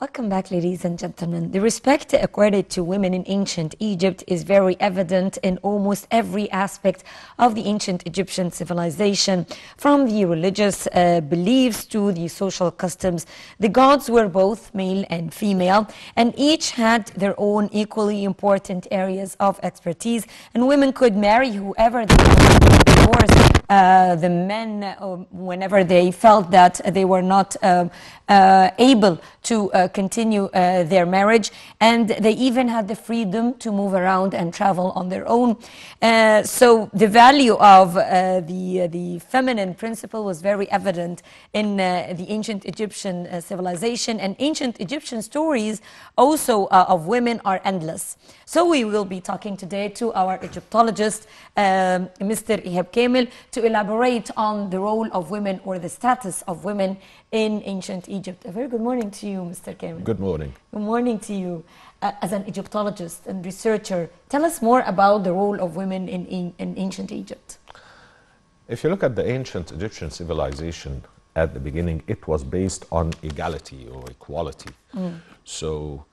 Welcome back, ladies and gentlemen. The respect accorded to women in ancient Egypt is very evident in almost every aspect of the ancient Egyptian civilization, from the religious beliefs to the social customs. The gods were both male and female, and each had their own equally important areas of expertise, and women could marry whoever they wanted, divorce the men whenever they felt that they were not able to continue their marriage, and they even had the freedom to move around and travel on their own. So the value of the feminine principle was very evident in the ancient Egyptian civilization, and ancient Egyptian stories also of women are endless. So we will be talking today to our Egyptologist, Mr. Ihab Kamel, to elaborate on the role of women or the status of women in ancient Egypt. A very good morning to you, Mr. Kamel. Good morning. Good morning to you. As an Egyptologist and researcher, tell us more about the role of women in ancient Egypt. If you look at the ancient Egyptian civilization at the beginning, it was based on equality or equality. So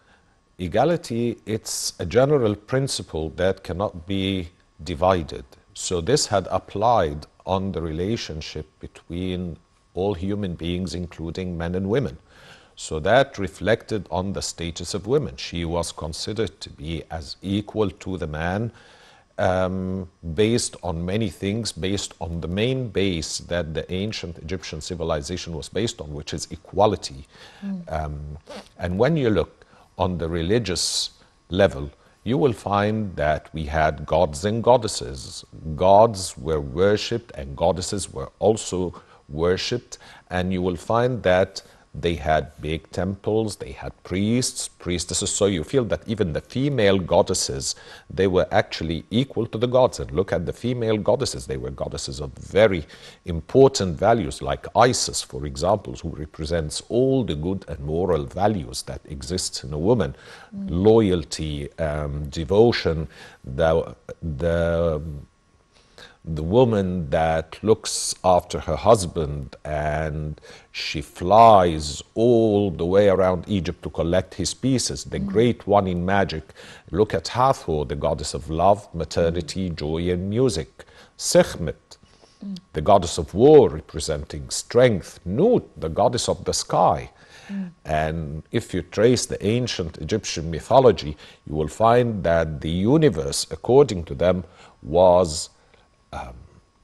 equality, it's a general principle that cannot be divided. So this had applied on the relationship between all human beings, including men and women. So that reflected on the status of women. She was considered to be as equal to the man, based on many things, based on the main base that the ancient Egyptian civilization was based on, which is equality. And when you look on the religious level, you will find that we had gods and goddesses. Gods were worshipped and goddesses were also worshipped, and you will find that they had big temples, they had priests, priestesses, so you feel that even the female goddesses, they were actually equal to the gods. And look at the female goddesses, they were goddesses of very important values, like Isis, for example, who represents all the good and moral values that exist in a woman. Loyalty, devotion, the woman that looks after her husband and she flies all the way around Egypt to collect his pieces, the great one in magic. Look at Hathor, the goddess of love, maternity, joy and music. Sekhmet, the goddess of war representing strength. Nut, the goddess of the sky. And if you trace the ancient Egyptian mythology, you will find that the universe, according to them, was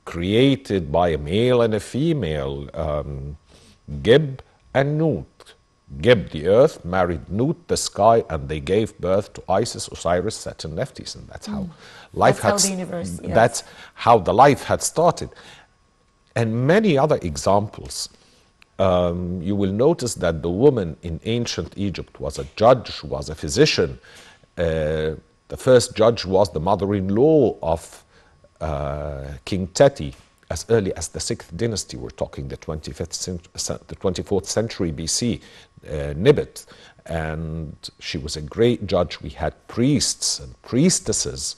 created by a male and a female, Geb and Nut. Geb, the earth, married Nut, the sky, and they gave birth to Isis, Osiris, Set, and Nephthys. And that's how life that's how the life had started. And many other examples. You will notice that the woman in ancient Egypt was a judge, was a physician. The first judge was the mother-in-law of King Teti, as early as the 6th dynasty. We're talking the 24th century BC, Nibet, and she was a great judge. We had priests and priestesses,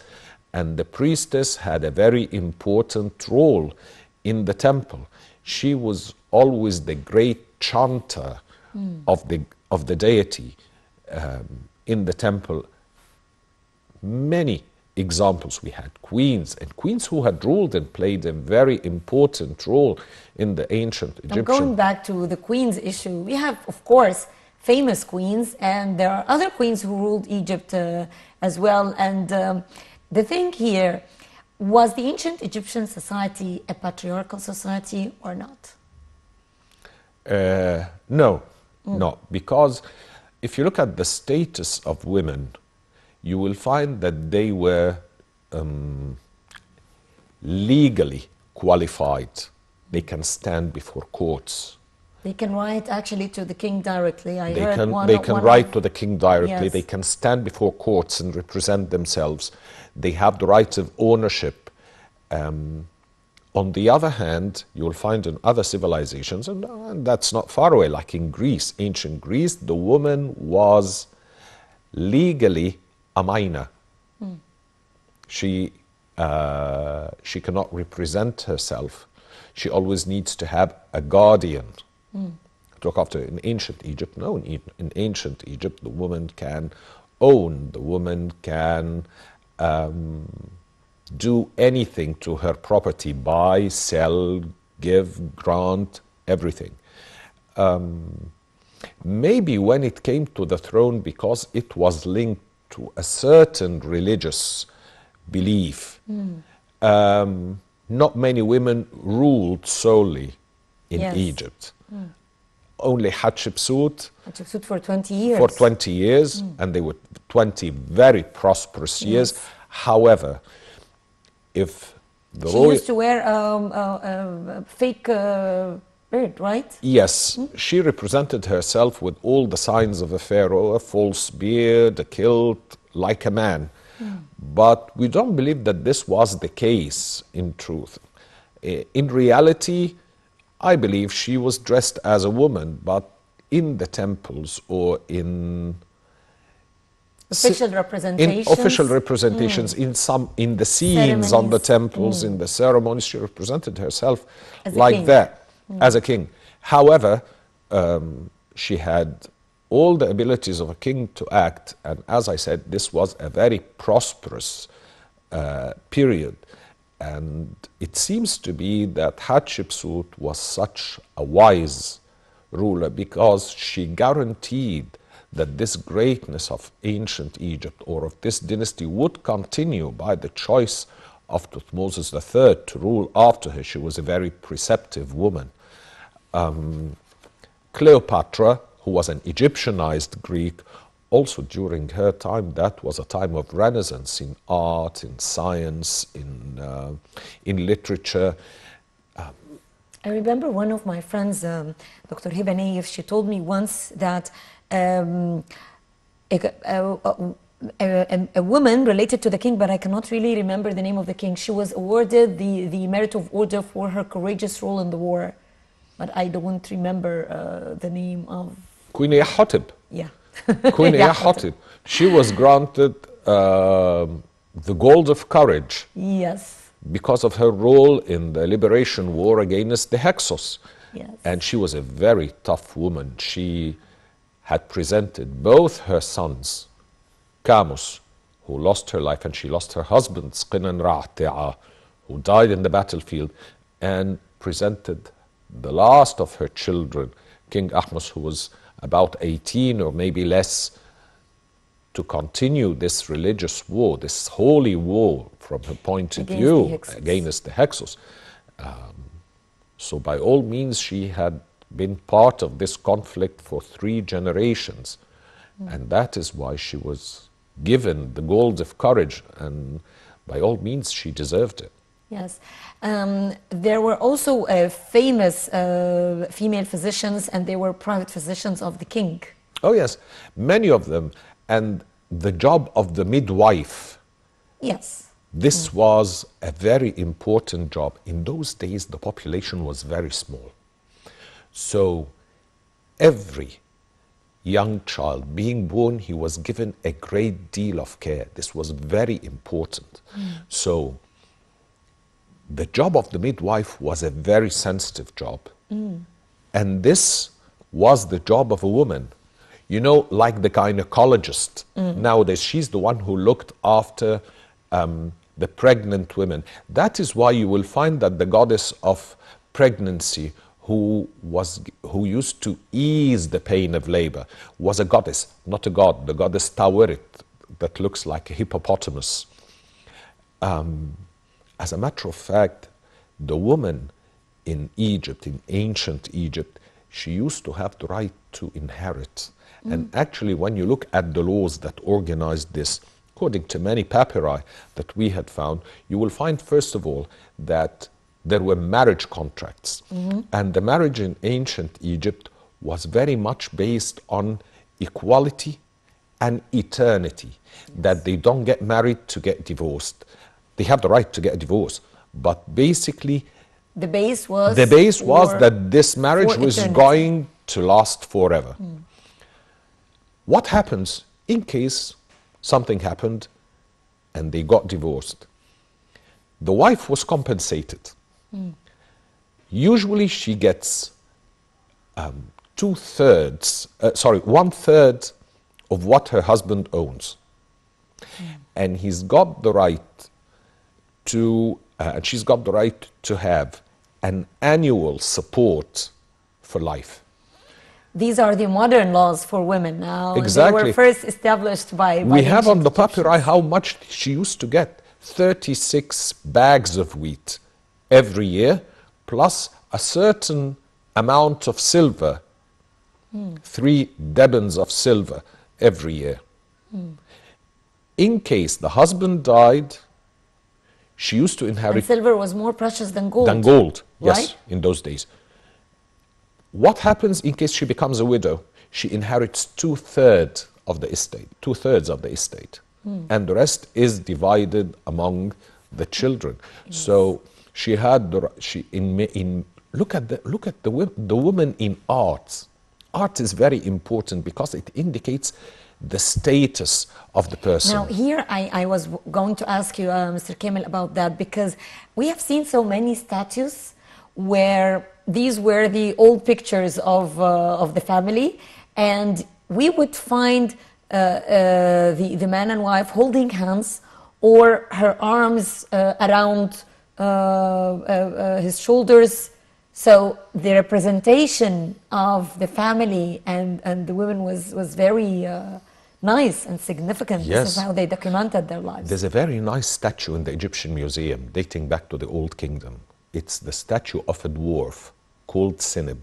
and the priestess had a very important role in the temple. She was always the great chanter of the deity in the temple. Many examples. We had queens, and queens who had ruled and played a very important role in the ancient Egyptian. Going back to the queens issue, we have, of course, famous queens, and there are other queens who ruled Egypt as well. And the thing here, was the ancient Egyptian society a patriarchal society or not? No, because if you look at the status of women, you will find that they were legally qualified. They can stand before courts. They can write actually to the king directly. They can write to the king directly. Yes. They can stand before courts and represent themselves. They have the right of ownership. On the other hand, you will find in other civilizations, and that's not far away, like in Greece, ancient Greece, the woman was legally a minor. She cannot represent herself. She always needs to have a guardian. to look after. In ancient Egypt, no. In ancient Egypt, the woman can own, the woman can do anything to her property, buy, sell, give, grant, everything. Maybe when it came to the throne, because it was linked to a certain religious belief, not many women ruled solely in Egypt. Only Hatshepsut for 20 years. For 20 years, and they were 20 very prosperous years. However, if the she used to wear a fake beard, right? Yes, she represented herself with all the signs of a pharaoh, a false beard, a kilt, like a man. But we don't believe that this was the case in truth. In reality, I believe she was dressed as a woman, but in the temples or in official representations, in the scenes on the temples, in the ceremonies, she represented herself as like that, as a king. However, she had all the abilities of a king to act, and as I said, this was a very prosperous period. And it seems to be that Hatshepsut was such a wise ruler because she guaranteed that this greatness of ancient Egypt or of this dynasty would continue by the choice of Thutmose III to rule after her. She was a very preceptive woman. Cleopatra, who was an Egyptianized Greek, also during her time, that was a time of renaissance in art, in science, in literature. I remember one of my friends, Dr. Hiba, she told me once that a woman related to the king, but I cannot really remember the name of the king, she was awarded the Merit of Order for her courageous role in the war. But I don't remember the name of... Queen Ihab. Yeah. Queen Ihab. She was granted the Gold of Courage. Yes. Because of her role in the liberation war against the Hyksos. Yes. And she was a very tough woman. She had presented both her sons, Camus, who lost her life, and she lost her husband, Qinan Ra'ti'a, who died in the battlefield, and presented the last of her children, King Ahmose, who was about 18 or maybe less, to continue this religious war, this holy war from her point of view against the Hyksos. So by all means, she had been part of this conflict for 3 generations. And that is why she was given the Gold of Courage, and by all means, she deserved it. Yes. There were also famous female physicians, and they were private physicians of the king. Oh, yes. Many of them. And the job of the midwife. Yes. This was a very important job. In those days, the population was very small. So every young child being born, he was given a great deal of care. This was very important. So the job of the midwife was a very sensitive job. And this was the job of a woman. You know, like the gynecologist. Nowadays, she's the one who looked after the pregnant women. That is why you will find that the goddess of pregnancy, who used to ease the pain of labor, was a goddess, not a god, the goddess Tawirit, that looks like a hippopotamus. As a matter of fact, the woman in Egypt, in ancient Egypt, she used to have the right to inherit. And actually, when you look at the laws that organized this, according to many papyri that we had found, you will find, first of all, that there were marriage contracts. And the marriage in ancient Egypt was very much based on equality and eternity, that they don't get married to get divorced. They have the right to get a divorce, but basically the base was that this marriage was going to last forever. What happens in case something happened and they got divorced? The wife was compensated. Usually she gets one third of what her husband owns. And he's got the right to, and she's got the right to have an annual support for life. These are the modern laws for women now. Exactly. They were first established by We have on the Egyptians. Patriarchal how much she used to get. 36 bags of wheat every year, plus a certain amount of silver, 3 debens of silver every year. In case the husband died, she used to inherit... And silver was more precious than gold. Than gold, yes, right? in those days. What happens in case she becomes a widow? She inherits two-thirds of the estate. And the rest is divided among the children. Yes. So she had look at the woman in art. Art is very important because it indicates the status of the person. Now here I was going to ask you, Mr. Kamel, about that, because we have seen so many statues where these were the old pictures of the family, and we would find the man and wife holding hands, or her arms around his shoulders. So the representation of the family and the women was very nice and significant. Yes. This is how they documented their lives. There's a very nice statue in the Egyptian museum dating back to the Old Kingdom. It's the statue of a dwarf called Sinib.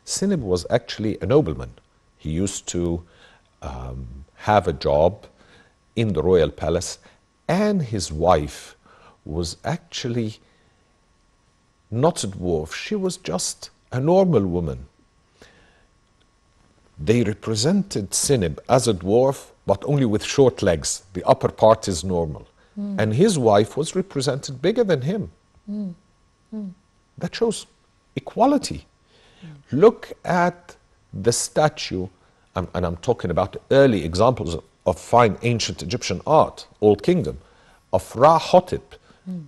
Sinib was actually a nobleman. He used to have a job in the royal palace, and his wife was actually not a dwarf. She was just a normal woman. They represented Sinib as a dwarf, but only with short legs. The upper part is normal. And his wife was represented bigger than him. That shows equality. Look at the statue, and I'm talking about early examples of fine ancient Egyptian art, Old Kingdom, of Ra-Hotep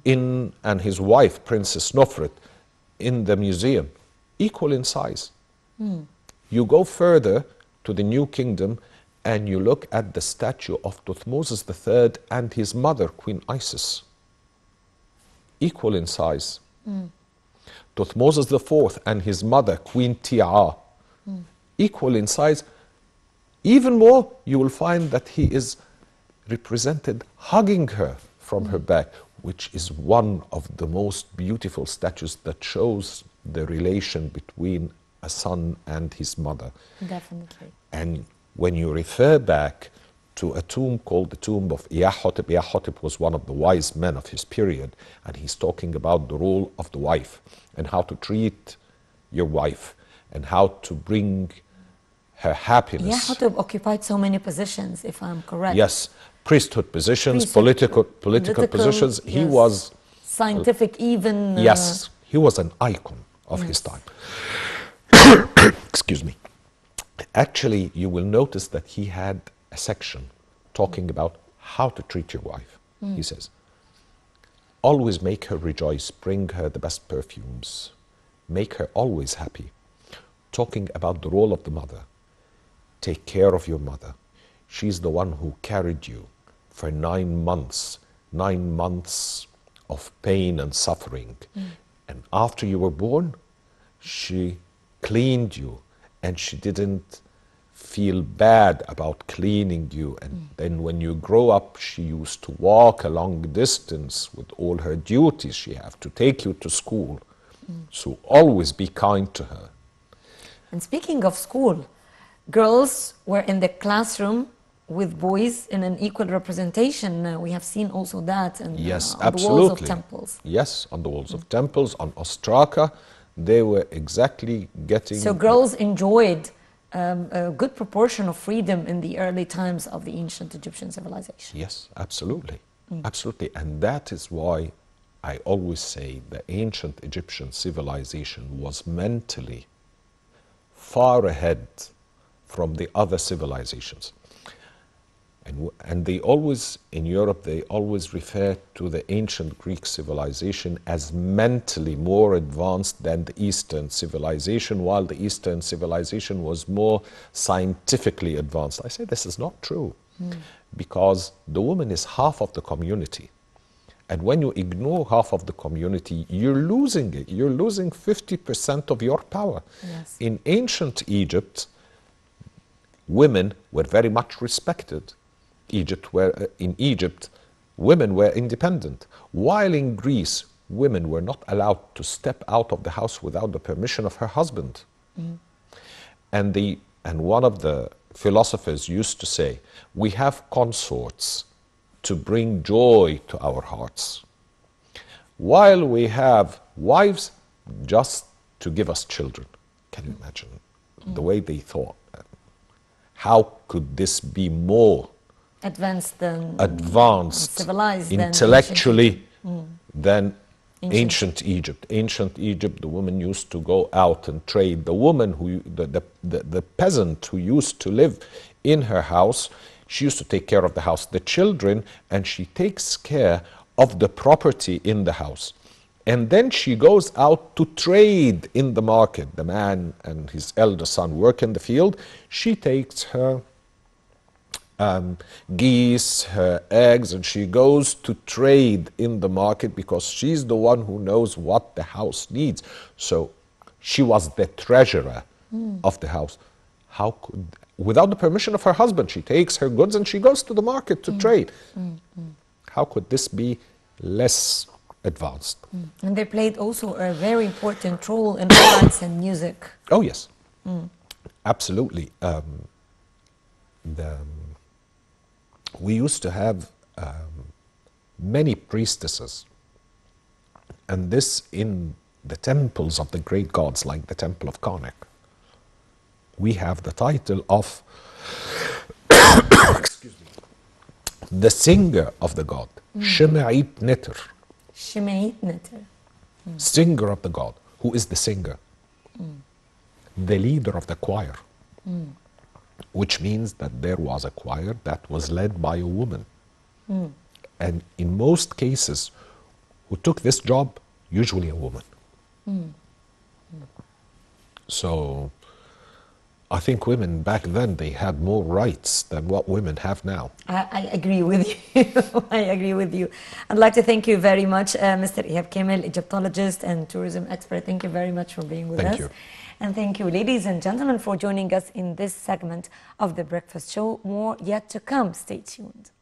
and his wife, Princess Nofret, in the museum, equal in size. You go further to the New Kingdom and you look at the statue of Thutmose III and his mother, Queen Isis, equal in size. Thutmose IV and his mother, Queen Tiaa, equal in size. Even more, you will find that he is represented hugging her from her back, which is one of the most beautiful statues that shows the relation between a son and his mother. Definitely. And when you refer back to a tomb called the tomb of Ihab, Ihab was one of the wise men of his period, and he's talking about the role of the wife and how to treat your wife and how to bring her happiness. Ihab occupied so many positions, if I'm correct. Yes, priesthood positions, political positions. Yes. He was scientific, even. Yes, he was an icon of his time. Excuse me. Actually, you will notice that he had a section talking about how to treat your wife. He says, always make her rejoice, bring her the best perfumes, make her always happy. Talking about the role of the mother. Take care of your mother. She's the one who carried you for 9 months of pain and suffering. And after you were born, she cleaned you, and she didn't feel bad about cleaning you. And then when you grow up, she used to walk a long distance with all her duties she had to take you to school. So always be kind to her. And speaking of school, girls were in the classroom with boys in an equal representation. We have seen also that on Yes, on absolutely. the walls of temples. Yes, on the walls of temples, on Ostraka, they were exactly getting... So girls enjoyed a good proportion of freedom in the early times of the ancient Egyptian civilization. Yes, absolutely. Absolutely. And that is why I always say the ancient Egyptian civilization was mentally far ahead from the other civilizations. And they always, in Europe, they always refer to the ancient Greek civilization as mentally more advanced than the Eastern civilization, while the Eastern civilization was more scientifically advanced. I say this is not true, because the woman is half of the community. And when you ignore half of the community, you're losing it. You're losing 50% of your power. Yes. In ancient Egypt, women were very much respected. In Egypt, women were independent, while in Greece, women were not allowed to step out of the house without the permission of her husband. And one of the philosophers used to say, we have consorts to bring joy to our hearts, while we have wives just to give us children. Can you imagine the way they thought? How could this be more advanced, civilized, intellectually than ancient Egypt? Ancient Egypt, the woman used to go out and trade. The woman the peasant who used to live in her house, she used to take care of the house, the children, and she takes care of the property in the house. And then she goes out to trade in the market. The man and his elder son work in the field. She takes her geese, her eggs, and she goes to trade in the market because she's the one who knows what the house needs. So she was the treasurer of the house. How could, without the permission of her husband, she takes her goods and she goes to the market to trade. How could this be less advanced? And they played also a very important role in arts and music. Oh yes, absolutely. We used to have many priestesses, and this in the temples of the great gods, like the temple of Karnak. We have the title of excuse me, the singer of the god, Shema'it Neter. Shema'it Neter. Singer of the god. Who is the singer? The leader of the choir. Which means that there was a choir that was led by a woman. And in most cases, who took this job, usually a woman. So I think women back then, they had more rights than what women have now. I agree with you. I agree with you. I'd like to thank you very much, Mr. Ihab Kamel, Egyptologist and tourism expert. Thank you very much for being with us. Thank you. And thank you, ladies and gentlemen, for joining us in this segment of The Breakfast Show. More yet to come. Stay tuned.